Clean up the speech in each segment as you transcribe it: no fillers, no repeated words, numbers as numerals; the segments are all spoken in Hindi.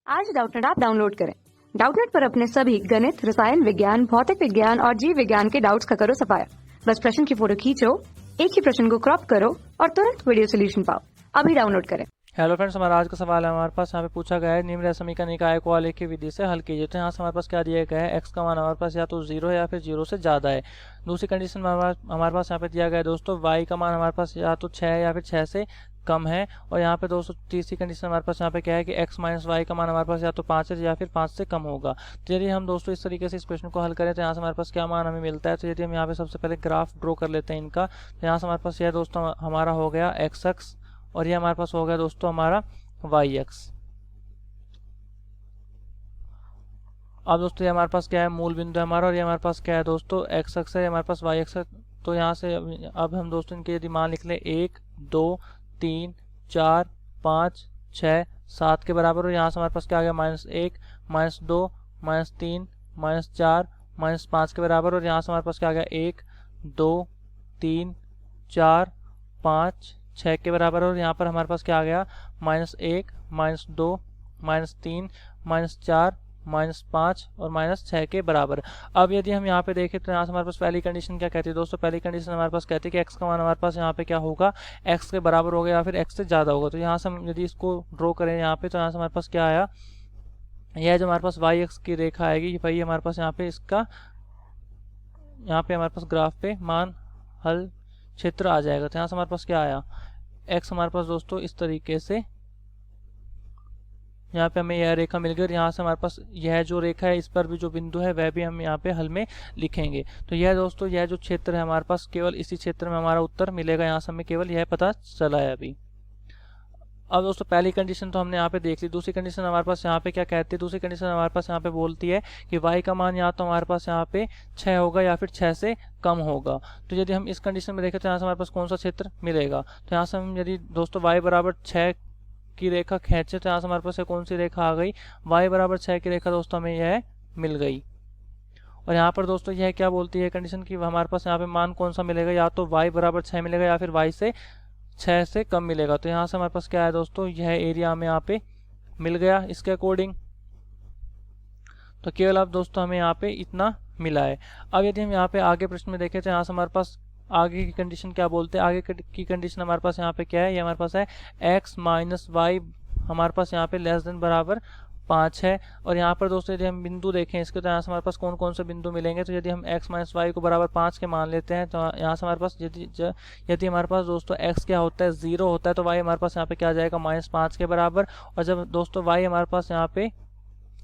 आज डाउटनेट ऐप डाउनलोड करें। डाउटनेट पर अपने सभी गणित, रसायन विज्ञान, भौतिक विज्ञान और जीव विज्ञान के डाउट्स का करो सफाया। बस प्रश्न की फोटो खींचो, एक ही प्रश्न को क्रॉप करो और तुरंत वीडियो सोल्यूशन पाओ। अभी डाउनलोड करें। हेलो फ्रेंड्स, हमारा आज का सवाल है हमारे पास यहाँ पे पूछा गया है निम्न समीकरण निकाय को आलेख की विधि से हल कीजिए। तो यहाँ से हमारे पास क्या दिया गया है, एक्स का मान हमारे पास या तो 0 है या फिर 0 से ज़्यादा है। दूसरी कंडीशन में हमारे पास यहाँ पे दिया गया है दोस्तों वाई का मान हमारे पास या तो 6 है या फिर 6 से कम है। और यहाँ पे दोस्तों तीसरी कंडीशन हमारे पास यहाँ पे क्या है कि एक्स माइनस वाई का मान हमारे पास या तो 5 है या फिर 5 से कम होगा। तो यदि हम दोस्तों इस तरीके से इस प्रश्न को हल करें तो यहाँ से हमारे पास क्या मान हमें मिलता है। तो यदि हम यहाँ पे सबसे पहले ग्राफ ड्रॉ कर लेते हैं इनका, तो यहाँ से हमारे पास यह दोस्तों हमारा हो गया एक्स एक्स और ये हमारे पास हो गया दोस्तों हमारा वाई एक्स। अब दोस्तों ये हमारे पास क्या है, मूल बिंदु है हमारा, और ये हमारे पास क्या है दोस्तों एक्स एक्स है, हमारे पास वाई एक्स है। तो यहाँ से अब हम दोस्तों इनके यदि मान लिख लें 1 2 3 4 5 6 7 के बराबर, और यहाँ से हमारे पास क्या आ गया -1 -2 -3 -4 -5 के बराबर, और यहाँ से हमारे पास क्या आ गया 1 2 3 4 5 6 के बराबर, और यहाँ पर हमारे पास क्या आ गया -1 -2 -3 -4 -5 और -6 के बराबर। अब यदि हम यहाँ पे देखें तो यहाँ से हमारे पास पहली कंडीशन क्या कहती है दोस्तों, पहली कंडीशन हमारे पास कहती है कि x का मान हमारे पास यहाँ पे क्या होगा, x के बराबर होगा या फिर x से ज़्यादा होगा। तो यहाँ से हम यदि इसको ड्रॉ करें यहाँ पे, तो यहाँ से हमारे पास क्या आया, यह जो हमारे पास वाई एक्स की रेखा आएगी वही हमारे पास यहाँ पे इसका यहाँ पे हमारे पास ग्राफ पे मान हल क्षेत्र आ जाएगा। तो यहाँ से हमारे पास क्या आया, x हमारे पास दोस्तों इस तरीके से यहाँ पे हमें यह रेखा मिल गई, और यहाँ से हमारे पास यह जो रेखा है इस पर भी जो बिंदु है वह भी हम यहाँ पे हल में लिखेंगे। तो यह दोस्तों यह जो क्षेत्र है हमारे पास केवल इसी क्षेत्र में हमारा उत्तर मिलेगा। यहाँ से हमें केवल यह पता चला है अभी। अब दोस्तों पहली कंडीशन तो हमने यहाँ पे देख ली। दूसरी कंडीशन हमारे पास यहाँ पे क्या कहती है, दूसरी कंडीशन हमारे पास यहाँ पे बोलती है कि y का मान या तो हमारे पास यहाँ पे 6 होगा या फिर 6 से कम होगा। तो यदि हम इस कंडीशन में देखें तो यहाँ से हमारे पास कौन सा क्षेत्र मिलेगा। तो यहाँ से हम यदि दोस्तों y बराबर 6 की रेखा खींचे तो यहाँ से हमारे पास कौन सी रेखा आ गई, y बराबर 6 की रेखा दोस्तों हमें यह मिल गई। और यहाँ पर दोस्तों यह क्या बोलती है कंडीशन की हमारे पास यहाँ पे मान कौन सा मिलेगा, या तो y बराबर 6 मिलेगा या फिर y से 6 से कम मिलेगा। तो यहाँ से हमारे पास क्या है दोस्तों, यह एरिया हमें यहाँ पे मिल गया इसके अकॉर्डिंग। तो केवल अब दोस्तों हमें यहाँ पे इतना मिला है। अब यदि हम यहाँ पे आगे प्रश्न में देखें तो यहाँ से हमारे पास आगे की कंडीशन क्या बोलते हैं, आगे की कंडीशन हमारे पास यहाँ पे क्या है, ये हमारे पास है x माइनस वाई हमारे पास यहाँ पे लेस देन बराबर 5 है। और यहाँ पर दोस्तों यदि हम बिंदु देखें इसके, तो यहाँ से हमारे पास कौन कौन से बिंदु मिलेंगे। तो यदि हम x माइनस वाई को बराबर 5 के मान लेते हैं तो यहाँ से हमारे पास यदि हमारे पास दोस्तों x क्या होता है 0 होता है, तो y हमारे पास यहाँ पे क्या आ जाएगा -5 के बराबर। और जब दोस्तों y हमारे पास यहाँ पे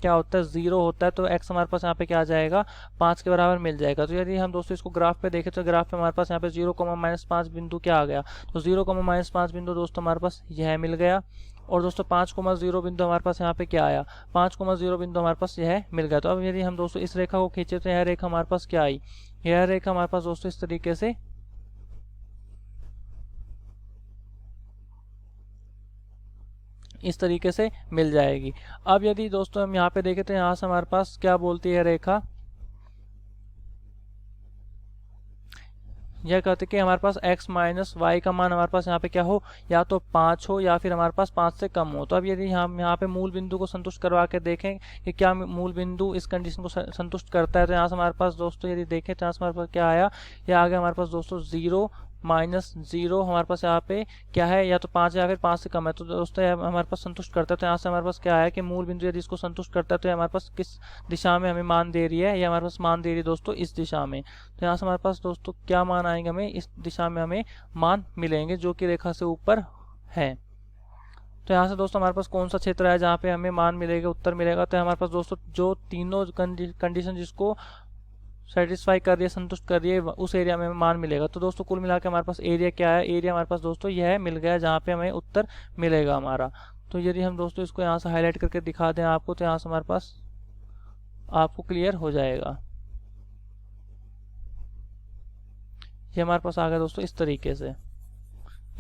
क्या होता है 0 होता है, तो x हमारे पास यहाँ पे क्या आ जाएगा 5 के बराबर मिल जाएगा। तो यदि हम दोस्तों इसको ग्राफ पे देखें तो ग्राफ पे हमारे पास यहाँ पे 0, -5 बिंदु क्या आ गया, तो 0, -5 बिंदु दोस्तों हमारे पास यह मिल गया। और दोस्तों 5,0 बिंदु हमारे पास यहाँ पे क्या आया, 5,0 बिंदु हमारे पास यह मिल गया। तो अब यदि हम दोस्तों इस रेखा को खींचे तो यह रेखा हमारे पास क्या आई, यह रेखा हमारे पास दोस्तों इस तरीके से मिल जाएगी। अब यदि दोस्तों हम यहाँ पे देखें तो यहाँ से हमारे पास क्या बोलती है रेखा, यह कहते हैं कि हमारे पास x माइनस वाई का मान हमारे पास यहाँ पे क्या हो, या तो 5 हो या फिर हमारे पास 5 से कम हो। तो अब यदि हम यहाँ पे मूल बिंदु को संतुष्ट करवा के देखें कि क्या मूल बिंदु इस कंडीशन को संतुष्ट करता है, तो यहाँ से हमारे पास दोस्तों यदि देखें तो यहाँ से हमारे पास क्या आया, यह आ गया हमारे पास दोस्तों 0 -0 हमारे पास यहाँ पे क्या है, या तो 5 या फिर 5 से कम है। तो दोस्तों यह हमारे पास संतुष्ट करता है। तो यहाँ से हमारे पास क्या है कि मूल बिंदु यदि इसको संतुष्ट करता है तो हमारे पास किस दिशा में हमें मान दे रही है, ये हमारे पास मान दे रही है दोस्तों इस दिशा में। तो यहाँ से हमारे पास दोस्तों क्या मान आएंगे, हमें इस दिशा में हमें मान मिलेंगे जो कि रेखा से ऊपर है। तो यहाँ से दोस्तों हमारे पास कौन सा क्षेत्र है जहाँ पे हमें मान मिलेगा, उत्तर मिलेगा। तो हमारे पास दोस्तों जो तीनों कंडीशन जिसको सेटिस्फाई कर रही है, संतुष्ट कर रही है, उस एरिया में मान मिलेगा। तो दोस्तों कुल मिला के हमारे पास एरिया क्या है, एरिया हमारे पास दोस्तों यह मिल गया जहाँ पे हमें उत्तर मिलेगा हमारा। तो यदि हम दोस्तों इसको यहाँ से हाईलाइट करके दिखा दें आपको, तो यहाँ से हमारे पास आपको क्लियर हो जाएगा। ये हमारे पास आ गया दोस्तों इस तरीके से,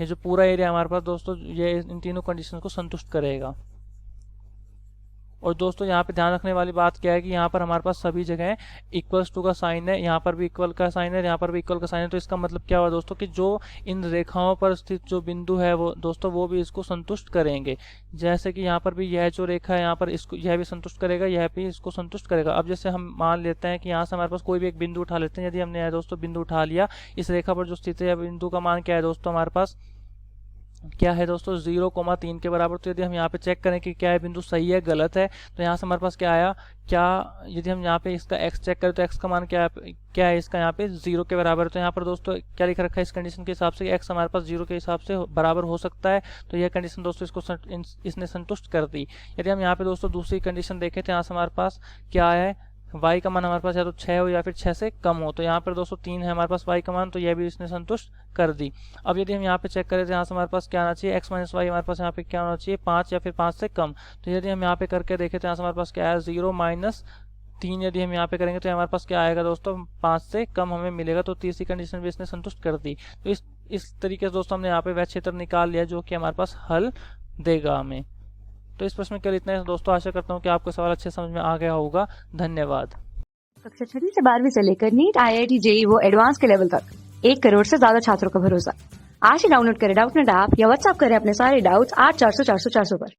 ये जो पूरा एरिया हमारे पास दोस्तों ये इन तीनों कंडीशन को संतुष्ट करेगा। और दोस्तों यहाँ पे ध्यान रखने वाली बात क्या है कि यहाँ पर हमारे पास सभी जगह इक्वल्स टू का साइन है, यहाँ पर भी इक्वल का साइन है, यहाँ पर भी इक्वल का साइन है। तो इसका मतलब क्या हुआ दोस्तों कि जो इन रेखाओं पर स्थित जो बिंदु है वो दोस्तों वो भी इसको संतुष्ट करेंगे। जैसे कि यहाँ पर भी यह जो रेखा है यहाँ पर इसको यह भी संतुष्ट करेगा, यह भी इसको संतुष्ट करेगा। अब जैसे हम मान लेते हैं कि यहाँ से हमारे पास कोई भी एक बिंदु उठा लेते हैं। यदि हमने यह दोस्तों बिंदु उठा लिया, इस रेखा पर जो स्थित है बिंदु का मान क्या है दोस्तों, हमारे पास क्या है दोस्तों 0,3 के बराबर। तो यदि हम यहाँ पे चेक करें कि क्या है बिंदु सही है गलत है, तो यहाँ से हमारे पास क्या आया, क्या यदि हम यहाँ पे इसका x चेक करें तो x का मान क्या है इसका यहाँ पे 0 के बराबर है। तो यहाँ पर दोस्तों क्या लिख रखा है इस कंडीशन के हिसाब से कि x हमारे पास 0 के हिसाब से बराबर हो सकता है। तो यह कंडीशन दोस्तों इसने संतुष्ट कर दी। यदि हम यहाँ पे दोस्तों दूसरी कंडीशन देखें तो यहाँ से हमारे पास क्या है, y का मान हमारे पास या तो 6 हो या फिर 6 से कम हो। तो यहाँ पर दोस्तों 3 है हमारे पास y का मान, तो यह भी इसने संतुष्ट कर दी। अब यदि हम यहाँ पे चेक करें तो यहाँ से हमारे पास क्या आना चाहिए, x माइनस वाई हमारे पास यहाँ पे क्या होना चाहिए 5 या फिर 5 से कम। तो यदि हम यहाँ पे करके देखें तो यहाँ से हमारे पास क्या है 0 माइनस 3 यदि हम यहाँ पे करेंगे तो हमारे पास क्या आएगा दोस्तों 5 से कम हमें मिलेगा। तो तीसरी कंडीशन भी इसने संतुष्ट कर दी। तो इस तरीके से दोस्तों हमने यहाँ पे वह क्षेत्र निकाल लिया जो कि हमारे पास हल देगा हमें। तो इस प्रश्न में केवल इतना है दोस्तों। आशा करता हूँ कि आपको सवाल अच्छे समझ में आ गया होगा। धन्यवाद। कक्षा 6वीं से 12वीं से लेकर नीट, IIT, JEE वो एडवांस के लेवल तक 1 करोड़ से ज्यादा छात्रों का भरोसा। आज ही डाउनलोड करें डाउटनेट ऐप या व्हाट्सएप करें अपने सारे डाउट्स 8400 400 400 पर।